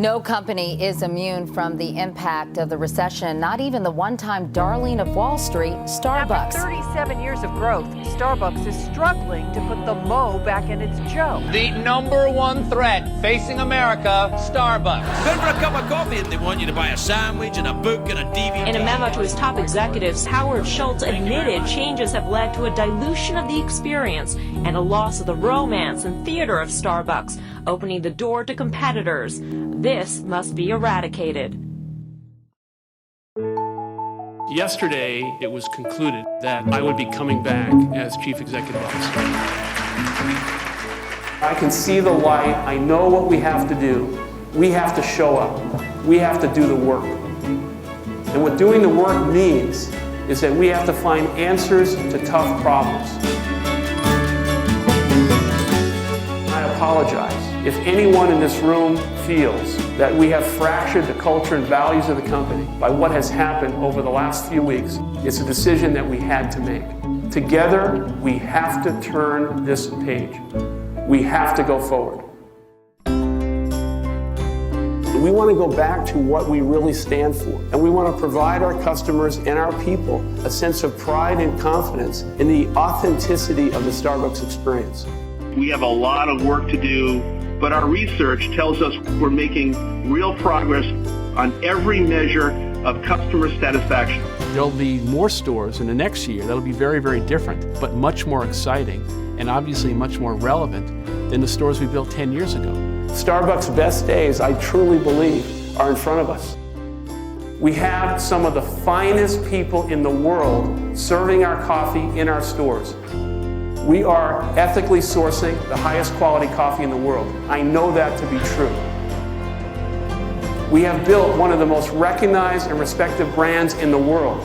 No company is immune from the impact of the recession, not even the one-time darling of Wall Street, Starbucks. After 37 years of growth, Starbucks is struggling to put the mo back in its Joe. The number one threat facing America, Starbucks. Going for a cup of coffee and they want you to buy a sandwich and a book and a DVD. In a memo to his top executives, Howard Schultz admitted changes have led to a dilution of the experience and a loss of the romance and theater of Starbucks, opening the door to competitors. This must be eradicated. Yesterday, it was concluded that I would be coming back as Chief Executive Officer. I can see the light. I know what we have to do. We have to show up. We have to do the work. And what doing the work means is that we have to find answers to tough problems. I apologize if anyone in this room feels that we have fractured the culture and values of the company by what has happened over the last few weeks. It's a decision that we had to make. Together, we have to turn this page. We have to go forward. We want to go back to what we really stand for, and we want to provide our customers and our people a sense of pride and confidence in the authenticity of the Starbucks experience. We have a lot of work to do, but our research tells us we're making real progress on every measure of customer satisfaction. There'll be more stores in the next year that'll be very, very different, but much more exciting and obviously much more relevant than the stores we built 10 years ago. Starbucks' best days, I truly believe, are in front of us. We have some of the finest people in the world serving our coffee in our stores. We are ethically sourcing the highest quality coffee in the world. I know that to be true. We have built one of the most recognized and respected brands in the world.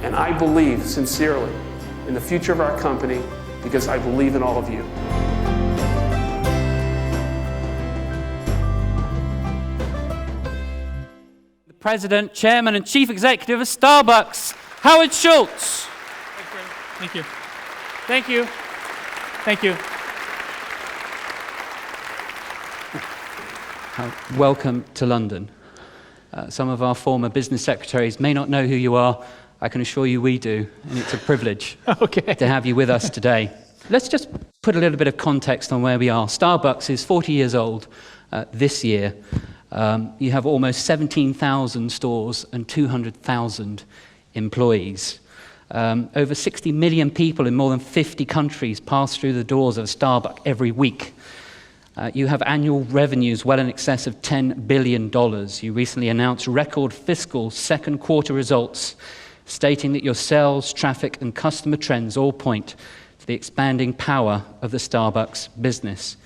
And I believe sincerely in the future of our company because I believe in all of you. The President, Chairman, and Chief Executive of Starbucks, Howard Schultz. Thank you. Thank you. Thank you. Welcome to London. Some of our former business secretaries may not know who you are. I can assure you we do, and it's a privilege to have you with us today. Let's just put a little bit of context on where we are. Starbucks is 40 years old this year. You have almost 17,000 stores and 200,000 employees. Over 60 million people in more than 50 countries pass through the doors of Starbucks every week. You have annual revenues well in excess of $10 billion. You recently announced record fiscal second quarter results, stating that your sales, traffic, and customer trends all point to the expanding power of the Starbucks business.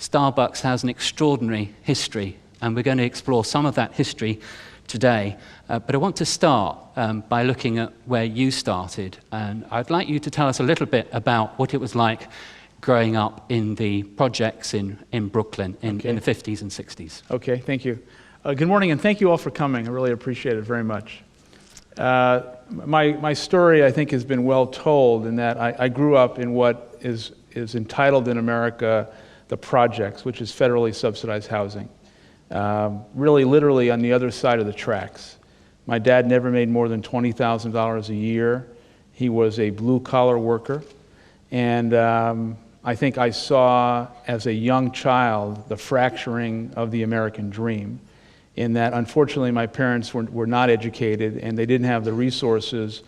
Starbucks has an extraordinary history, and we're going to explore some of that history today. But I want to start by looking at where you started, and I'd like you to tell us a little bit about what it was like growing up in the projects in Brooklyn in the 50s and 60s. Okay, thank you. Good morning, and thank you all for coming. I really appreciate it very much. My story, I think, has been well told in that I grew up in what is entitled in America the projects, which is federally subsidized housing. Really, literally on the other side of the tracks. My dad never made more than $20,000 a year. He was a blue-collar worker. And I think I saw, as a young child, the fracturing of the American dream, in that, unfortunately, my parents were not educated, and they didn't have the resources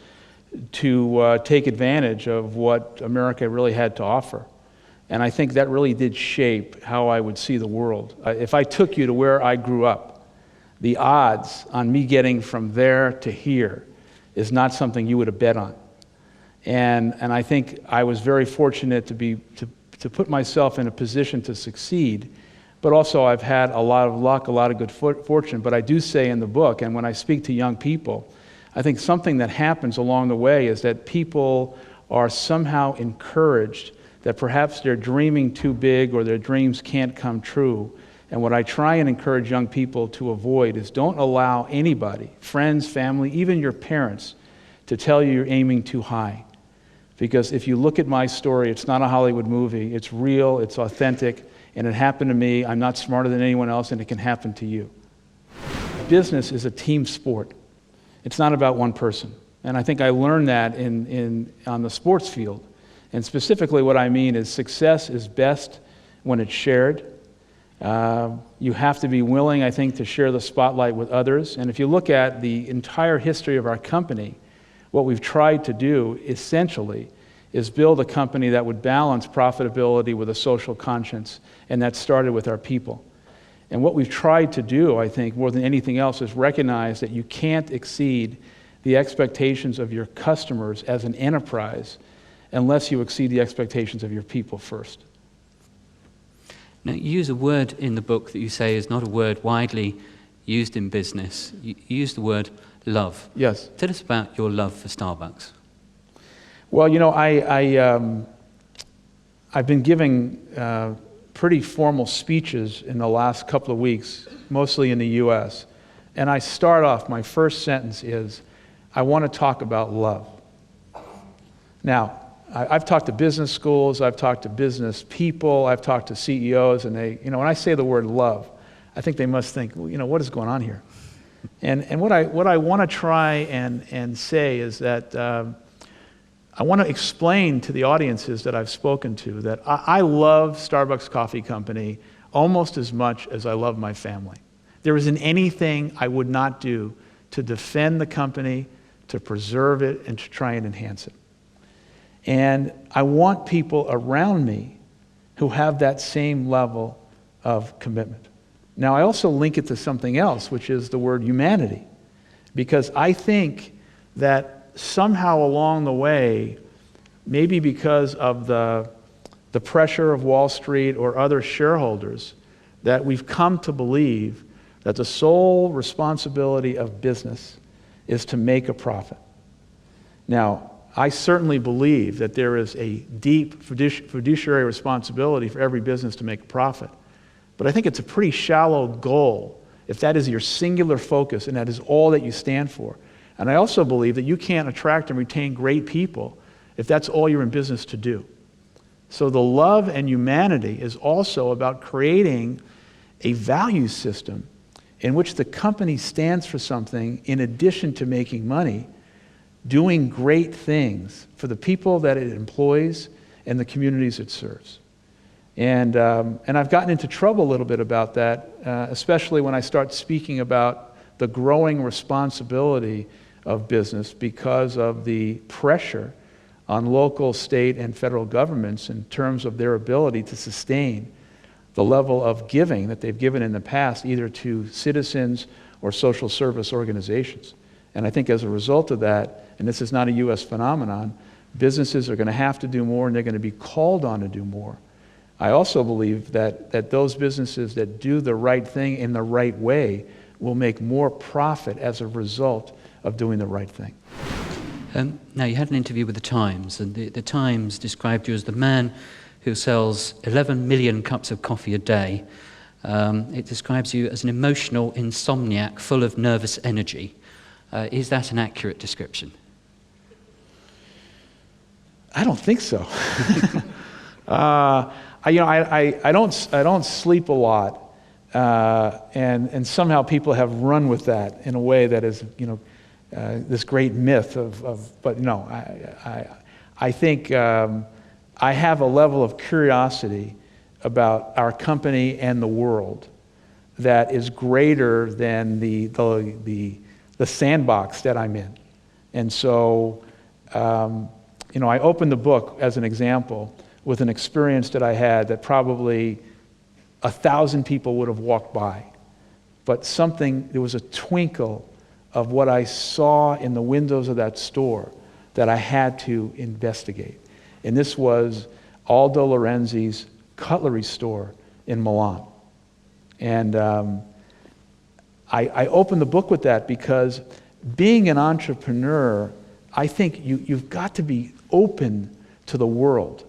to take advantage of what America really had to offer. And I think that really did shape how I would see the world. If I took you to where I grew up, the odds on me getting from there to here is not something you would have bet on. And I think I was very fortunate to put myself in a position to succeed, but also I've had a lot of luck, a lot of good fortune. But I do say in the book, and when I speak to young people, I think something that happens along the way is that people are somehow encouraged that perhaps they're dreaming too big or their dreams can't come true. And what I try and encourage young people to avoid is don't allow anybody, friends, family, even your parents, to tell you you're aiming too high. Because if you look at my story, it's not a Hollywood movie. It's real, it's authentic, and it happened to me. I'm not smarter than anyone else, and it can happen to you. Business is a team sport. It's not about one person. And I think I learned that on the sports field. And specifically what I mean is success is best when it's shared. You have to be willing, I think, to share the spotlight with others. And if you look at the entire history of our company, what we've tried to do, essentially, is build a company that would balance profitability with a social conscience, and that started with our people. And what we've tried to do, I think, more than anything else, is recognize that you can't exceed the expectations of your customers as an enterprise unless you exceed the expectations of your people first. Now, you use a word in the book that you say is not a word widely used in business. You use the word love. Yes. Tell us about your love for Starbucks. Well, you know, I've been giving pretty formal speeches in the last couple of weeks, mostly in the U.S., and I start off, my first sentence is, I want to talk about love. Now, I've talked to business schools, I've talked to business people, I've talked to CEOs, and they, you know, when I say the word love, I think they must think, well, you know, what is going on here? And what I want to try and say is that I want to explain to the audiences that I've spoken to that I love Starbucks Coffee Company almost as much as I love my family. There isn't anything I would not do to defend the company, to preserve it, and to try and enhance it. And I want people around me who have that same level of commitment. Now, I also link it to something else, which is the word humanity, because I think that somehow along the way, maybe because of the pressure of Wall Street or other shareholders, that we've come to believe that the sole responsibility of business is to make a profit. Now, I certainly believe that there is a deep fiduciary responsibility for every business to make a profit. But I think it's a pretty shallow goal if that is your singular focus and that is all that you stand for. And I also believe that you can't attract and retain great people if that's all you're in business to do. So the love and humanity is also about creating a value system in which the company stands for something in addition to making money, doing great things for the people that it employs and the communities it serves. And I've gotten into trouble a little bit about that, especially when I start speaking about the growing responsibility of business because of the pressure on local, state, and federal governments in terms of their ability to sustain the level of giving that they've given in the past, either to citizens or social service organizations. And I think as a result of that, and this is not a U.S. phenomenon, businesses are going to have to do more and they're going to be called on to do more. I also believe that those businesses that do the right thing in the right way will make more profit as a result of doing the right thing. Now, you had an interview with The Times, and the Times described you as the man who sells 11 million cups of coffee a day. It describes you as an emotional insomniac full of nervous energy. Is that an accurate description? I don't think so. I don't sleep a lot, and somehow people have run with that in a way that is, this great myth but no, I think I have a level of curiosity about our company and the world that is greater than the sandbox that I'm in. And so, I opened the book as an example with an experience that I had that probably 1,000 people would have walked by. But there was a twinkle of what I saw in the windows of that store that I had to investigate. And this was Aldo Lorenzi's cutlery store in Milan. And I opened the book with that because being an entrepreneur, I think you've got to be open to the world.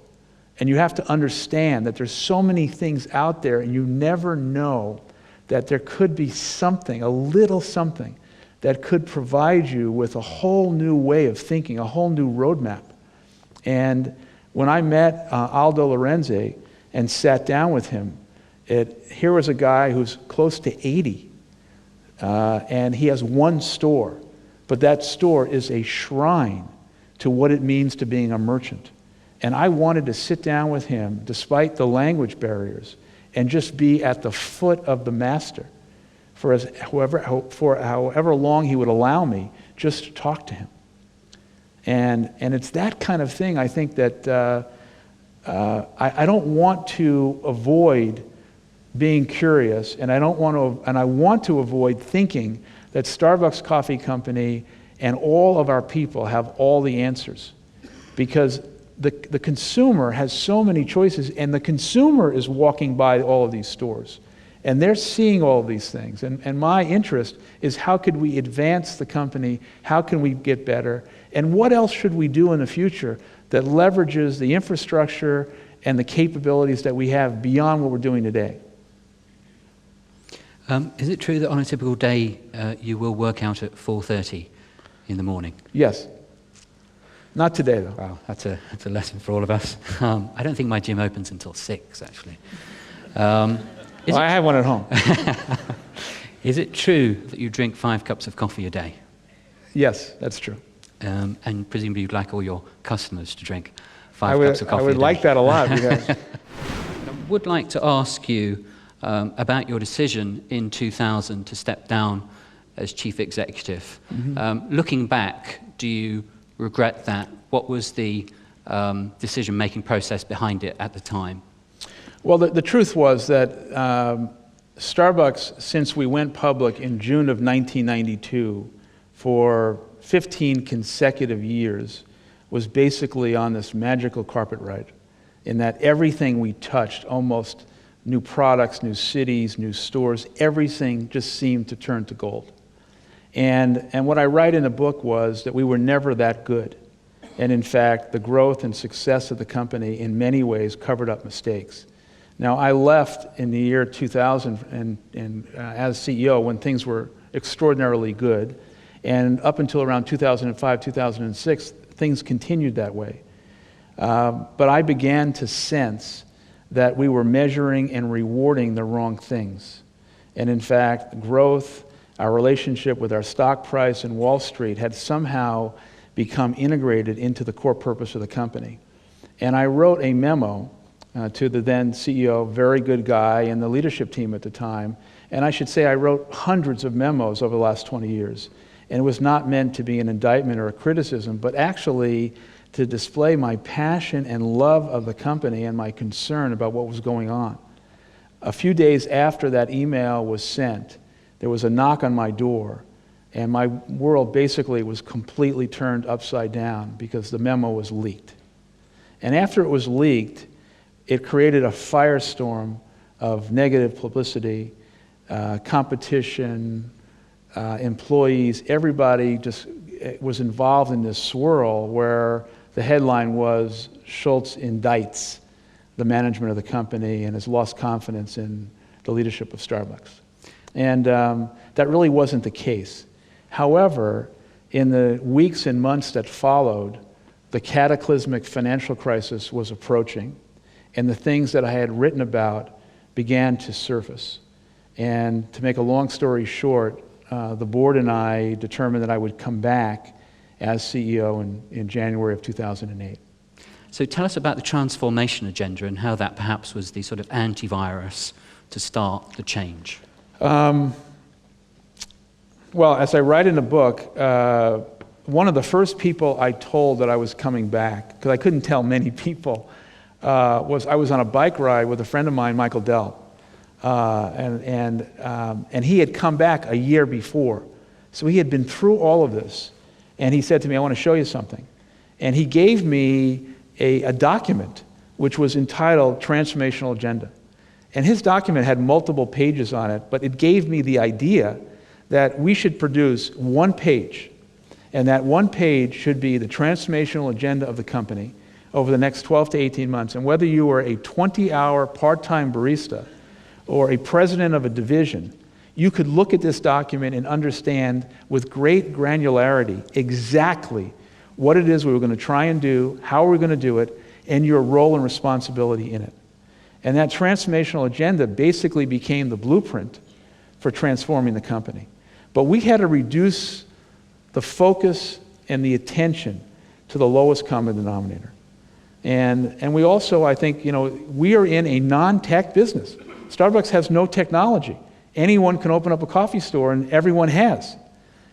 And you have to understand that there's so many things out there and you never know that there could be something, a little something, that could provide you with a whole new way of thinking, a whole new roadmap. And when I met Aldo Lorenzi and sat down with him, Here was a guy who's close to 80, and he has one store, but that store is a shrine to what it means to being a merchant. And I wanted to sit down with him, despite the language barriers, and just be at the foot of the master for however long he would allow me, just to talk to him. And it's that kind of thing, I think, that I don't want to avoid being curious, and I want to avoid thinking that Starbucks Coffee Company and all of our people have all the answers, because the consumer has so many choices, and the consumer is walking by all of these stores, and they're seeing all of these things. And my interest is, how could we advance the company? How can we get better? And what else should we do in the future that leverages the infrastructure and the capabilities that we have beyond what we're doing today? Is it true that on a typical day you will work out at 4:30 in the morning? Yes. Not today, though. Wow, that's a lesson for all of us. I don't think my gym opens until 6, actually. I have one at home. Is it true that you drink 5 cups of coffee a day? Yes, that's true. And presumably you'd like all your customers to drink 5 cups of coffee I would a day. like that a lot. Because I would like to ask you about your decision in 2000 to step down as chief executive. Mm-hmm. Looking back, do you regret that? What was the decision-making process behind it at the time? Well, the truth was that Starbucks, since we went public in June of 1992, for 15 consecutive years, was basically on this magical carpet ride, in that everything we touched, almost new products, new cities, new stores, everything just seemed to turn to gold. And what I write in the book was that we were never that good. And in fact, the growth and success of the company in many ways covered up mistakes. Now, I left in the year 2000 as CEO when things were extraordinarily good. And up until around 2005, 2006, things continued that way. But I began to sense that we were measuring and rewarding the wrong things. And in fact, growth, our relationship with our stock price and Wall Street had somehow become integrated into the core purpose of the company. And I wrote a memo to the then CEO, very good guy, and the leadership team at the time. And I should say I wrote hundreds of memos over the last 20 years. And it was not meant to be an indictment or a criticism, but actually to display my passion and love of the company and my concern about what was going on. A few days after that email was sent, there was a knock on my door, and my world basically was completely turned upside down because the memo was leaked. And after it was leaked, it created a firestorm of negative publicity, competition, employees, everybody just was involved in this swirl where the headline was, Schultz indicts the management of the company and has lost confidence in the leadership of Starbucks. And that really wasn't the case. However, in the weeks and months that followed, the cataclysmic financial crisis was approaching, and the things that I had written about began to surface. And to make a long story short, the board and I determined that I would come back as CEO in January of 2008. So tell us about the transformation agenda and how that perhaps was the sort of antivirus to start the change. Well, as I write in the book, one of the first people I told that I was coming back, because I couldn't tell many people, was I was on a bike ride with a friend of mine, Michael Dell. And he had come back a year before. So he had been through all of this. And he said to me, I want to show you something. And he gave me a document which was entitled Transformational Agenda. And his document had multiple pages on it, but it gave me the idea that we should produce one page. And that one page should be the transformational agenda of the company over the next 12 to 18 months. And whether you were a 20-hour part-time barista or a president of a division, you could look at this document and understand with great granularity exactly what it is we were going to try and do, how we're going to do it, and your role and responsibility in it. And that transformational agenda basically became the blueprint for transforming the company. But we had to reduce the focus and the attention to the lowest common denominator. And we also, I think, we are in a non-tech business. Starbucks has no technology. Anyone can open up a coffee store, and everyone has.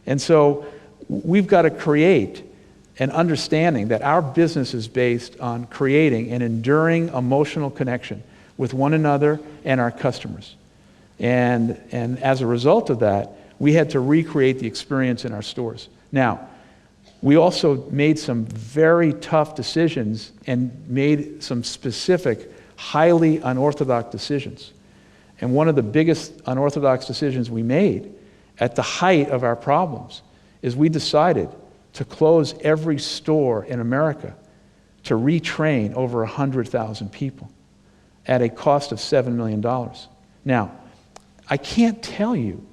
And so we've got to create an understanding that our business is based on creating an enduring emotional connection with one another and our customers. And as a result of that, we had to recreate the experience in our stores. Now, we also made some very tough decisions and made some specific, highly unorthodox decisions. And one of the biggest unorthodox decisions we made at the height of our problems is we decided to close every store in America to retrain over 100,000 people at a cost of $7 million. Now, I can't tell you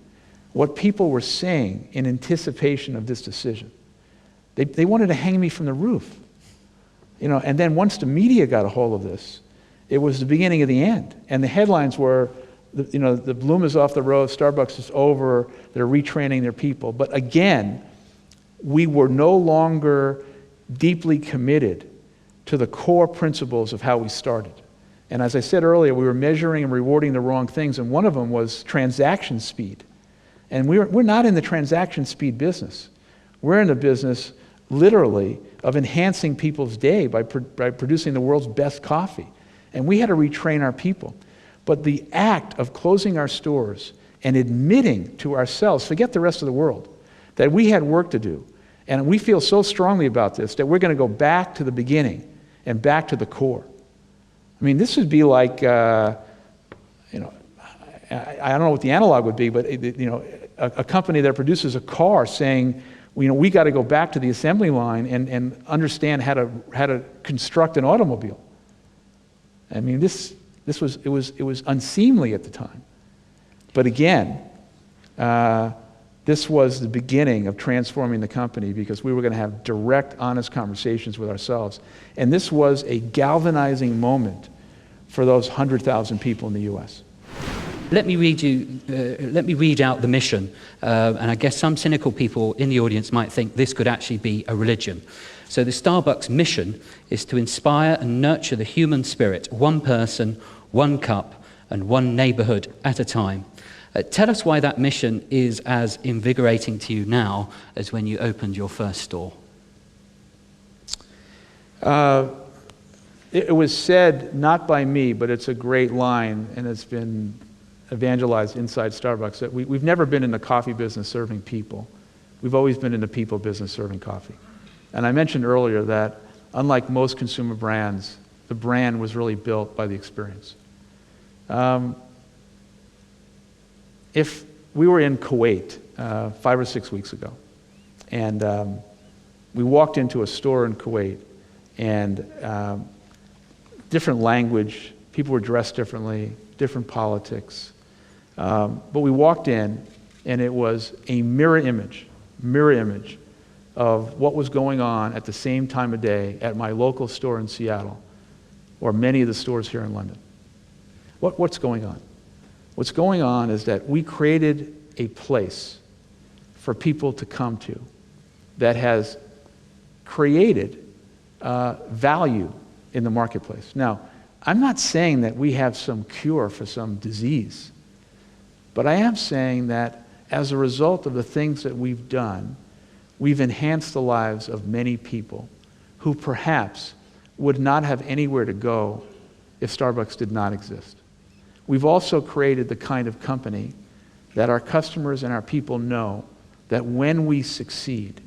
what people were saying in anticipation of this decision. They wanted to hang me from the roof. And then once the media got a hold of this, it was the beginning of the end. And the headlines were, the bloom is off the rose, Starbucks is over, they're retraining their people. But again, we were no longer deeply committed to the core principles of how we started. And as I said earlier, we were measuring and rewarding the wrong things, and one of them was transaction speed. And we're not in the transaction speed business. We're in the business, literally, of enhancing people's day by producing the world's best coffee. And we had to retrain our people. But the act of closing our stores and admitting to ourselves, forget the rest of the world, that we had work to do. And we feel so strongly about this that we're going to go back to the beginning and back to the core. I mean, this would be like, I don't know what the analog would be, but a company that produces a car saying, we got to go back to the assembly line and understand how to construct an automobile. I mean, it was unseemly at the time. But again, this was the beginning of transforming the company because we were going to have direct, honest conversations with ourselves. And this was a galvanizing moment for those 100,000 people in the U.S. Let me read out the mission, and I guess some cynical people in the audience might think this could actually be a religion. So the Starbucks mission is to inspire and nurture the human spirit, one person, one cup, and one neighborhood at a time. Tell us why that mission is as invigorating to you now as when you opened your first store. It was said, not by me, but it's a great line, and it's been evangelized inside Starbucks, that we've never been in the coffee business serving people. We've always been in the people business serving coffee. And I mentioned earlier that, unlike most consumer brands, the brand was really built by the experience. If we were in Kuwait 5 or 6 weeks ago, and we walked into a store in Kuwait, and different language, people were dressed differently, different politics, but we walked in, and it was a mirror image of what was going on at the same time of day at my local store in Seattle, or many of the stores here in London. What's going on? What's going on is that we created a place for people to come to that has created value in the marketplace. Now, I'm not saying that we have some cure for some disease, but I am saying that as a result of the things that we've done, we've enhanced the lives of many people who perhaps would not have anywhere to go if Starbucks did not exist. We've also created the kind of company that our customers and our people know that when we succeed,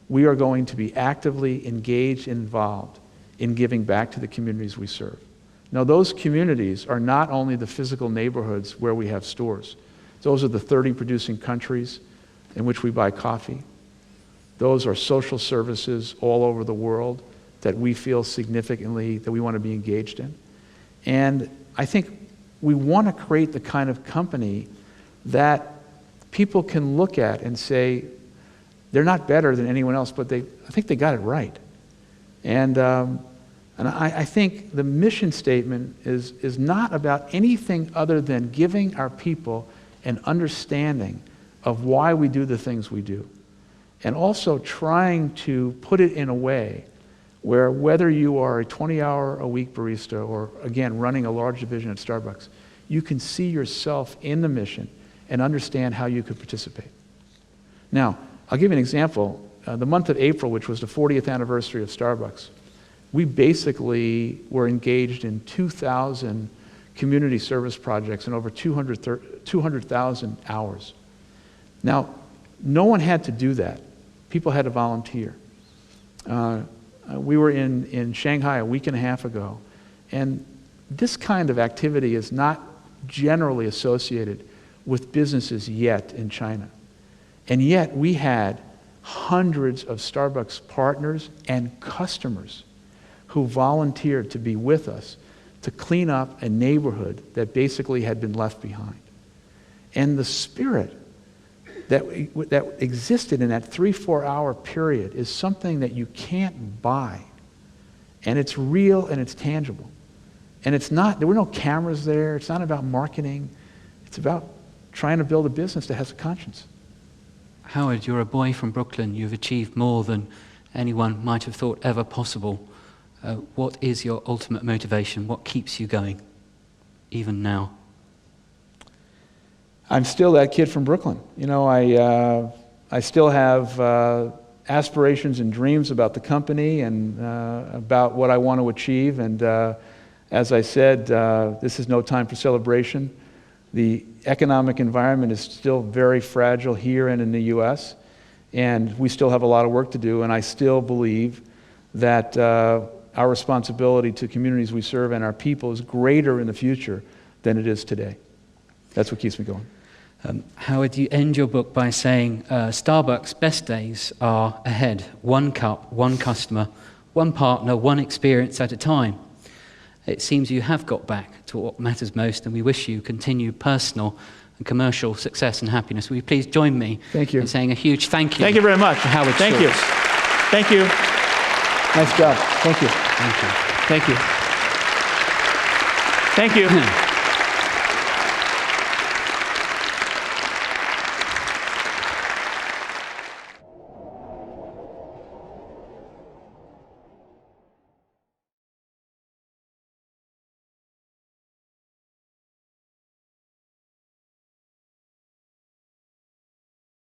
we are going to be actively engaged and involved in giving back to the communities we serve. Now, those communities are not only the physical neighborhoods where we have stores. Those are the 30 producing countries in which we buy coffee. Those are social services all over the world that we feel significantly that we want to be engaged in. And I think we want to create the kind of company that people can look at and say, they're not better than anyone else, but I think they got it right. And And I think the mission statement is not about anything other than giving our people an understanding of why we do the things we do. And also trying to put it in a way where whether you are a 20-hour-a-week barista or, again, running a large division at Starbucks, you can see yourself in the mission and understand how you could participate. Now, I'll give you an example. The month of April, which was the 40th anniversary of Starbucks, we basically were engaged in 2,000 community service projects and over 200,000 hours. Now, no one had to do that. People had to volunteer. We were in Shanghai a week and a half ago, and this kind of activity is not generally associated with businesses yet in China. And yet we had hundreds of Starbucks partners and customers who volunteered to be with us to clean up a neighborhood that basically had been left behind. And the spirit that existed in that 3-4 hour period is something that you can't buy. And it's real and it's tangible. And it's not, there were no cameras there, it's not about marketing, it's about trying to build a business that has a conscience. Howard, you're a boy from Brooklyn. You've achieved more than anyone might have thought ever possible. What is your ultimate motivation? What keeps you going, even now? I'm still that kid from Brooklyn. You know, I still have aspirations and dreams about the company and about what I want to achieve. And as I said, this is no time for celebration. The economic environment is still very fragile here and in the U.S., and we still have a lot of work to do, and I still believe that our responsibility to communities we serve and our people is greater in the future than it is today. That's what keeps me going. Howard, you end your book by saying, Starbucks' best days are ahead. One cup, one customer, one partner, one experience at a time. It seems you have got back to what matters most, and we wish you continued personal and commercial success and happiness. Will you please join me in saying a huge thank you? Thank you very much. To Howard Thank Schultz. you. Thank you. Nice job. Thank you. Thank you. Thank you. Thank you.